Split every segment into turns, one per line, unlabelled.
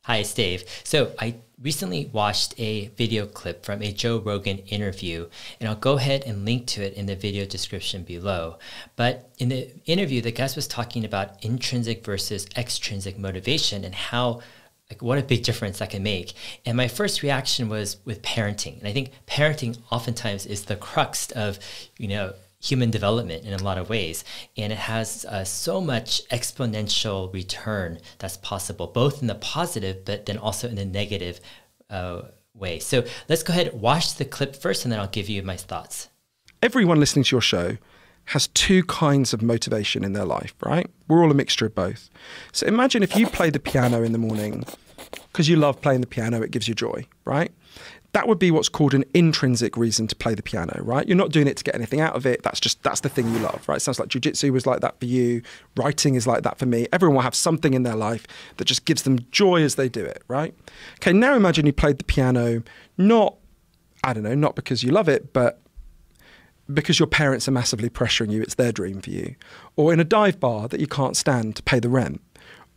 Hi, it's Dave. So I recently watched a video clip from a Joe Rogan interview, and I'll go ahead and link to it in the video description below. But in the interview, the guest was talking about intrinsic versus extrinsic motivation and how, like, what a big difference that can make. And my first reaction was with parenting. And I think parenting oftentimes is the crux of, human development in a lot of ways. And it has so much exponential return that's possible, both in the positive, but then also in the negative way. So let's go ahead and watch the clip first, and then I'll give you my thoughts.
Everyone listening to your show has two kinds of motivation in their life, right? We're all a mixture of both. So imagine if you play the piano in the morning because you love playing the piano, it gives you joy, right? That would be what's called an intrinsic reason to play the piano, right? You're not doing it to get anything out of it. That's the thing you love, right? It sounds like jiu-jitsu was like that for you. Writing is like that for me. Everyone will have something in their life that just gives them joy as they do it, right? Okay, now imagine you played the piano, not because you love it, but because your parents are massively pressuring you. It's their dream for you. Or in a dive bar that you can't stand to pay the rent,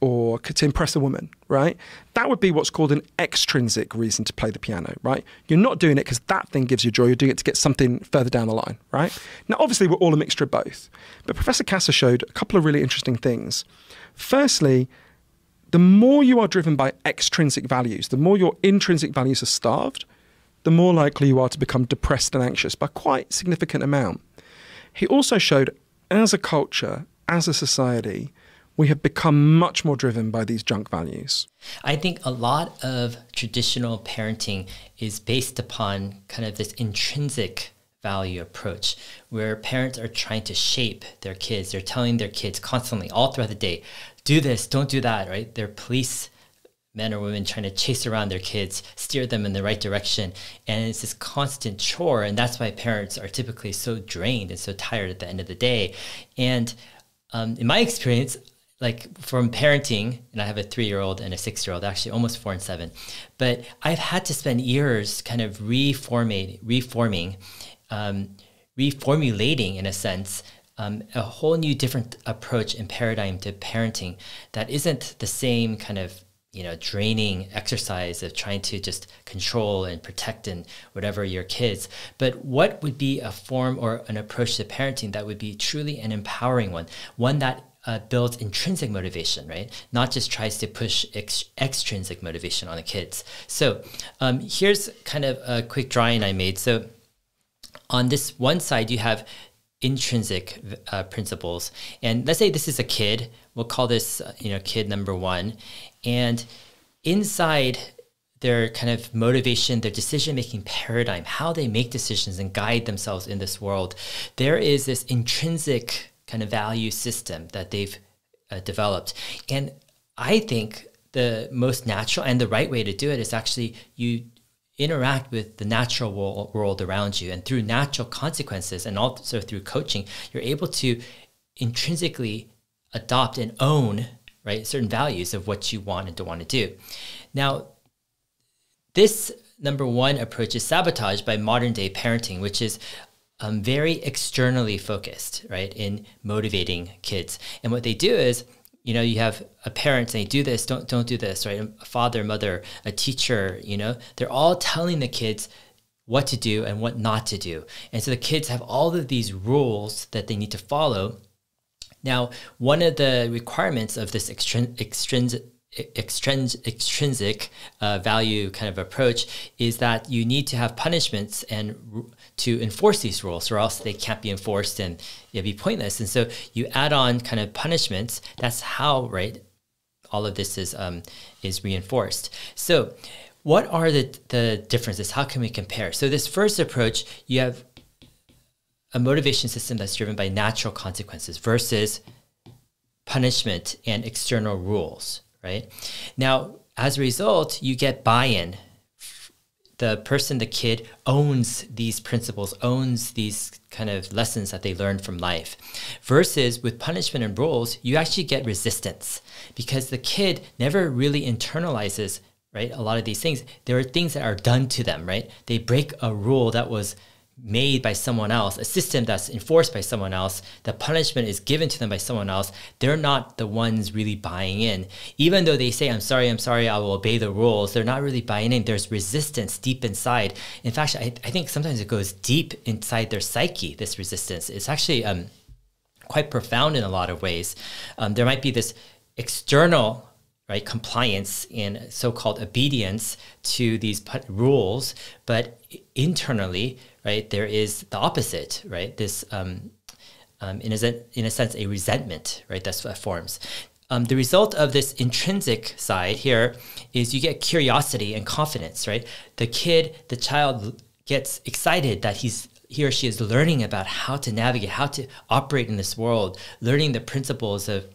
or to impress a woman, right? That would be what's called an extrinsic reason to play the piano, right? You're not doing it because that thing gives you joy. You're doing it to get something further down the line, right? Now, obviously, we're all a mixture of both. But Professor Kasser showed a couple of really interesting things. Firstly, the more you are driven by extrinsic values, the more your intrinsic values are starved, the more likely you are to become depressed and anxious by quite a significant amount. He also showed, as a culture, as a society, we have become much more driven by these junk values.
I think a lot of traditional parenting is based upon kind of this intrinsic value approach where parents are trying to shape their kids. They're telling their kids constantly all throughout the day, do this, don't do that, right? They're police men or women trying to chase around their kids, steer them in the right direction. And it's this constant chore. And that's why parents are typically so drained and so tired at the end of the day. And in my experience, like from parenting, and I have a 3-year-old and a 6-year-old, actually almost 4 and 7, but I've had to spend years kind of reformulating in a sense, a whole new different approach and paradigm to parenting that isn't the same kind of draining exercise of trying to just control and protect and whatever your kids. But what would be a form or an approach to parenting that would be truly an empowering one that builds intrinsic motivation, right? Not just tries to push extrinsic motivation on the kids. So here's kind of a quick drawing I made. So on this one side, you have intrinsic principles. And let's say this is a kid. We'll call this, kid number 1. And inside their kind of motivation, their decision-making paradigm, how they make decisions and guide themselves in this world, there is this intrinsic kind of value system that they've developed. And I think the most natural and the right way to do it is actually you interact with the natural world around you. And through natural consequences and also through coaching, you're able to intrinsically adopt and own, right, certain values of what you want and don't want to do. Now, this number 1 approach is sabotaged by modern day parenting, which is very externally focused, right, in motivating kids. And what they do is, you have a parent saying, do this, don't do this, right? A father, mother, a teacher, they're all telling the kids what to do and what not to do. And so the kids have all of these rules that they need to follow. Now, one of the requirements of this extrinsic value kind of approach is that you need to have punishments and to enforce these rules, or else they can't be enforced and it'd be pointless. And so you add on kind of punishments. That's how, right, all of this is reinforced. So what are the differences? How can we compare? So this first approach, you have a motivation system that's driven by natural consequences versus punishment and external rules. Right? Now, as a result, you get buy-in. The kid owns these principles, owns these kind of lessons that they learned from life. Versus with punishment and rules, you actually get resistance because the kid never really internalizes, right, a lot of these things. There are things that are done to them, right? They break a rule that was made by someone else, a system that's enforced by someone else, the punishment is given to them by someone else, they're not the ones really buying in. Even though they say, I'm sorry, I will obey the rules, they're not really buying in. There's resistance deep inside. In fact, I think sometimes it goes deep inside their psyche, this resistance. It's actually quite profound in a lot of ways. There might be this external compliance and so-called obedience to these rules, but internally, there is the opposite, this in a sense a resentment, that's what forms. The result of this intrinsic side here is you get curiosity and confidence, The child gets excited that he or she is learning about how to navigate, how to operate in this world, learning the principles of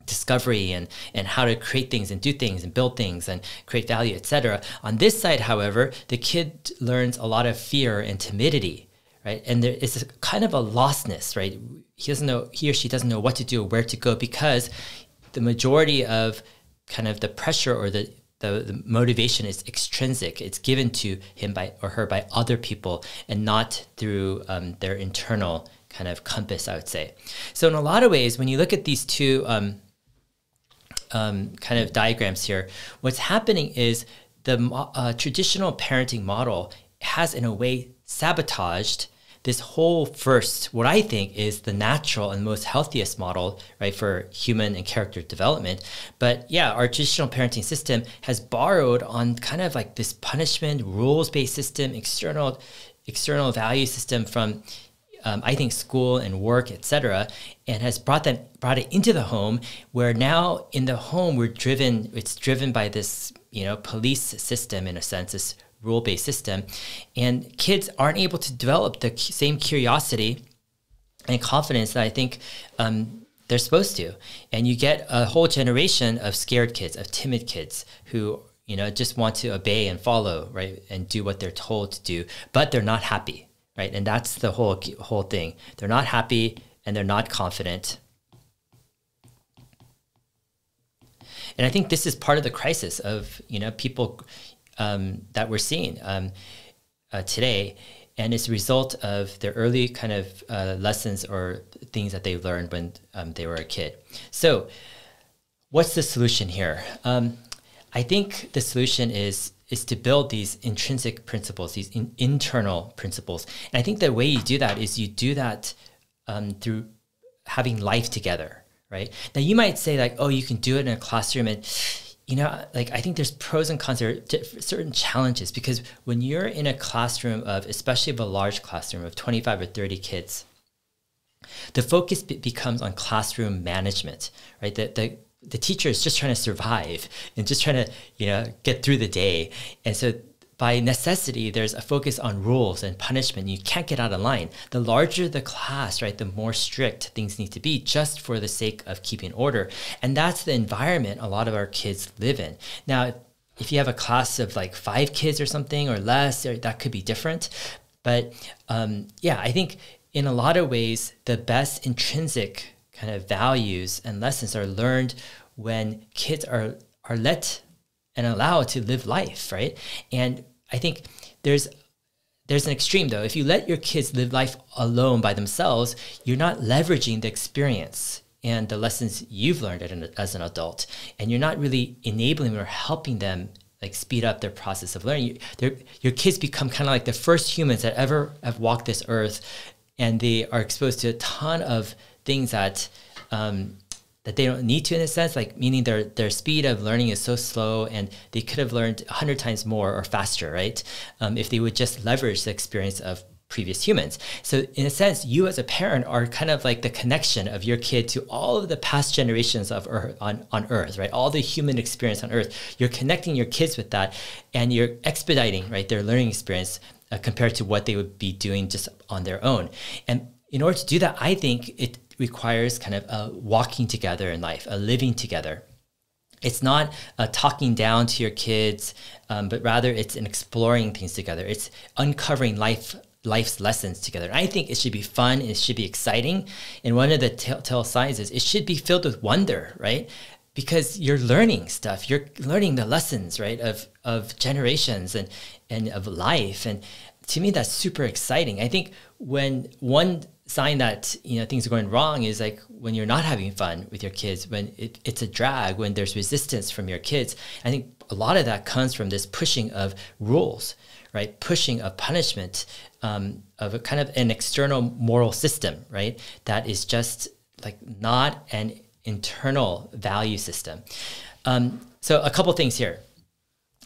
discovery and how to create things and do things and build things and create value, etc. On this side, however, the kid learns a lot of fear and timidity, and there is a kind of a lostness, he or she doesn't know what to do or where to go, because the majority of kind of the pressure or the motivation is extrinsic. It's given to him or her by other people and not through their internal kind of compass, I would say. So in a lot of ways, when you look at these two kind of diagrams here, what's happening is the traditional parenting model has in a way sabotaged this whole first, what I think is the natural and most healthiest model, for human and character development. But yeah, our traditional parenting system has borrowed on kind of like this punishment, rules-based system, external value system from I think school and work, etc., and has brought it into the home, where now in the home it's driven by this police system, in a sense, this rule-based system, and kids aren't able to develop the same curiosity and confidence that I think they're supposed to. And you get a whole generation of scared kids, of timid kids who just want to obey and follow, and do what they're told to do, but they're not happy. And that's the whole thing. They're not happy and they're not confident. And I think this is part of the crisis of people that we're seeing today, and it's a result of their early kind of lessons or things that they learned when they were a kid. So, what's the solution here? I think the solution is to build these intrinsic principles, these internal principles. And I think the way you do that is you do that through having life together, Now, you might say you can do it in a classroom, and, I think there's pros and cons, there are certain challenges, because when you're in a classroom especially of a large classroom of 25 or 30 kids, the focus becomes on classroom management, The teacher is just trying to survive and just trying to, get through the day. And so by necessity, there's a focus on rules and punishment. You can't get out of line. The larger the class, the more strict things need to be, just for the sake of keeping order. And that's the environment a lot of our kids live in. Now, if you have a class of 5 kids or something or less, that could be different. But I think in a lot of ways, the best intrinsic kind of values and lessons are learned when kids are let and allowed to live life, And I think there's an extreme, though. If you let your kids live life alone by themselves, you're not leveraging the experience and the lessons you've learned as an adult, and you're not really enabling or helping them speed up their process of learning. Your kids become kind of like the first humans that ever have walked this earth, and they are exposed to a ton of things that they don't need to, in a sense, meaning their speed of learning is so slow, and they could have learned 100 times more or faster, if they would just leverage the experience of previous humans. So in a sense, you as a parent are kind of like the connection of your kid to all of the past generations of Earth, on Earth, all the human experience on Earth. You're connecting your kids with that, and you're expediting, their learning experience compared to what they would be doing just on their own. And in order to do that, I think it requires kind of a walking together in life, a living together. It's not talking down to your kids, but rather it's an exploring things together. It's uncovering life's lessons together. And I think it should be fun. It should be exciting. And one of the telltale signs is it should be filled with wonder, Because you're learning stuff. You're learning the lessons, of generations and of life. And to me, that's super exciting. I think when one sign that, you know, things are going wrong is like when you're not having fun with your kids, when it's a drag, when there's resistance from your kids. I think a lot of that comes from this pushing of rules, right? Pushing of punishment, of a kind of an external moral system, right? That is just like not an internal value system. So a couple things here.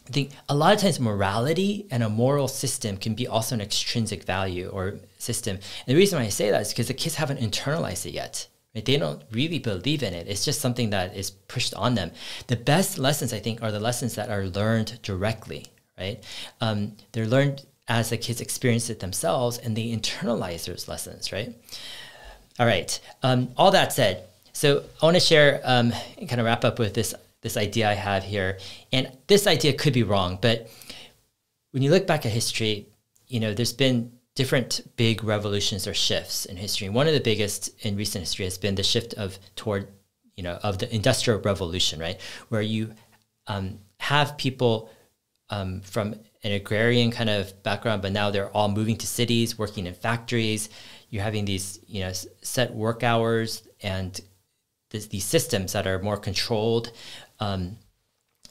I think a lot of times morality and a moral system can be also an extrinsic value or system. And the reason why I say that is because the kids haven't internalized it yet. Right? They don't really believe in it. It's just something that is pushed on them. The best lessons, I think, are the lessons that are learned directly, right? They're learned as the kids experience it themselves and they internalize those lessons, right? All right. All that said, so I want to share and kind of wrap up with this idea I have here. And this idea could be wrong, but when you look back at history, you know, there's been different big revolutions or shifts in history. One of the biggest in recent history has been the shift toward the Industrial Revolution, right? Where you have people from an agrarian kind of background, but now they're all moving to cities, working in factories. You're having these, you know, set work hours and these systems that are more controlled. And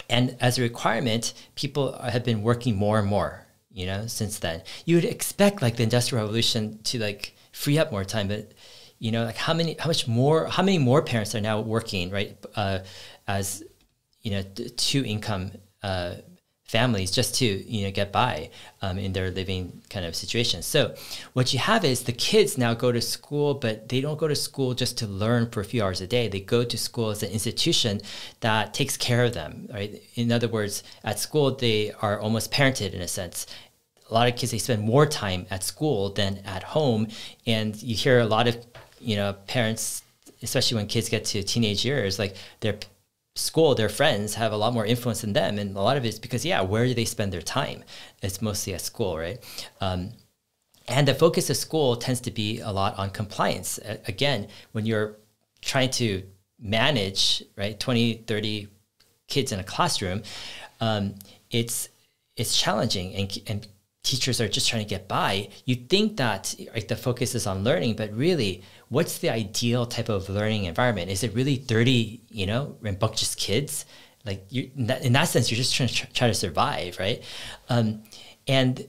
as a requirement, people have been working more and more, you know, since then. You would expect like the Industrial Revolution to like free up more time, but you know, like how many more parents are now working, right? As, you know, two income families just to, you know, get by in their living kind of situation. So what you have is the kids now go to school, but they don't go to school just to learn for a few hours a day. They go to school as an institution that takes care of them, right? In other words, at school, they are almost parented in a sense. A lot of kids, they spend more time at school than at home. And you hear a lot of, you know, parents, especially when kids get to teenage years, like their friends have a lot more influence than them. And a lot of it is because, where do they spend their time? It's mostly at school, right? And the focus of school tends to be a lot on compliance. Again, when you're trying to manage, right, 20, 30 kids in a classroom, it's challenging and teachers are just trying to get by. You think that like the focus is on learning, but really, what's the ideal type of learning environment? Is it really 30, you know, rambunctious kids? Like in that sense, you're just trying to survive, right? And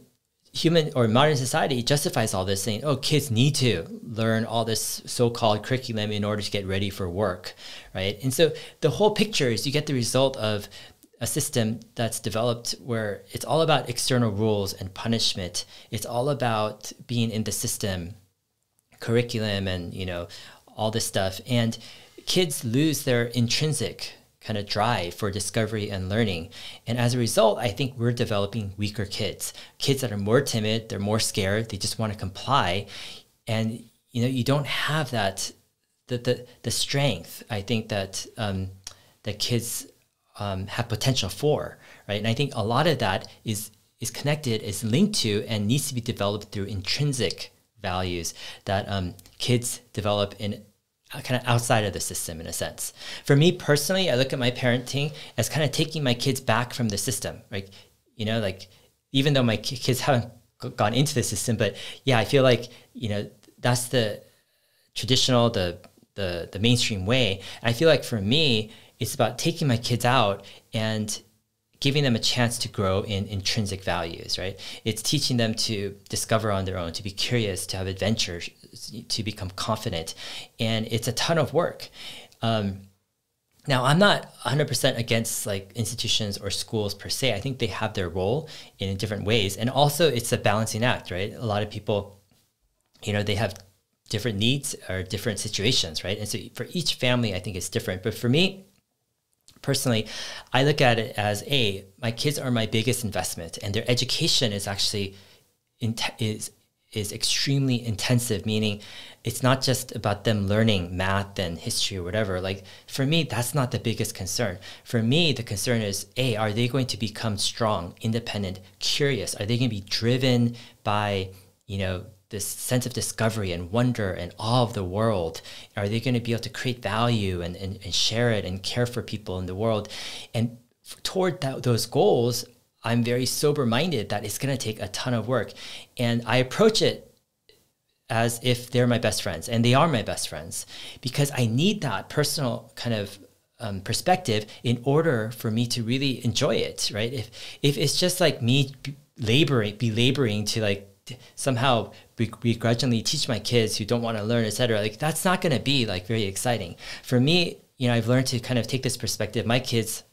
human or modern society justifies all this, saying, oh, kids need to learn all this so-called curriculum in order to get ready for work, right? And so the whole picture is you get the result of a system that's developed where it's all about external rules and punishment. It's all about being in the system, curriculum, and, you know, all this stuff. And kids lose their intrinsic kind of drive for discovery and learning. And as a result, I think we're developing weaker kids that are more timid, they're more scared, they just want to comply. And, you know, you don't have that, the strength, I think, that that kids have potential for, right? And I think a lot of that is connected, is linked to, and needs to be developed through intrinsic values that kids develop in kind of outside of the system, in a sense. For me personally, I look at my parenting as kind of taking my kids back from the system, right? You know, like even though my kids haven't gone into the system, but I feel like, you know, that's the traditional, the mainstream way. And I feel like for me, it's about taking my kids out and giving them a chance to grow in intrinsic values, right? It's teaching them to discover on their own, to be curious, to have adventures, to become confident. And it's a ton of work. Now, I'm not 100% against like institutions or schools per se. I think they have their role in different ways. And also it's a balancing act, right? A lot of people, you know, they have different needs or different situations, right? And so for each family, I think it's different. But for me, personally, I look at it as my kids are my biggest investment, and their education is actually is extremely intensive, meaning it's not just about them learning math and history or whatever. Like for me, that's not the biggest concern. For me, the concern is, are they going to become strong, independent, curious? Are they going to be driven by, you know, this sense of discovery and wonder and awe of the world? Are they going to be able to create value and share it and care for people in the world? And toward those goals, I'm very sober-minded that it's going to take a ton of work. And I approach it as if they're my best friends, and they are my best friends, because I need that personal kind of perspective in order for me to really enjoy it, right? If it's just like me belaboring to like somehow begrudgingly teach my kids who don't want to learn, etc., like that's not going to be like very exciting. For me, you know, I've learned to kind of take this perspective. My kids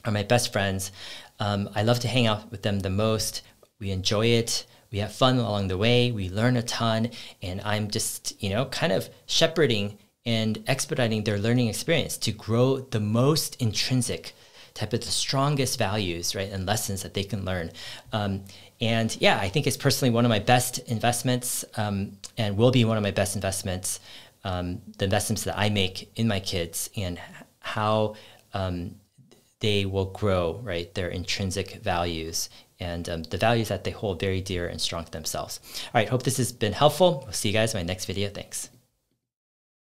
are my best friends. I love to hang out with them the most. We enjoy it. We have fun along the way. We learn a ton. And I'm just, you know, kind of shepherding and expediting their learning experience to grow the most intrinsic type of the strongest values, right, and lessons that they can learn. And yeah, I think it's personally one of my best investments, and will be one of my best investments, the investments that I make in my kids and how they will grow, right, their intrinsic values and the values that they hold very dear and strong to themselves. All right, hope this has been helpful. We'll see you guys in my next video. Thanks.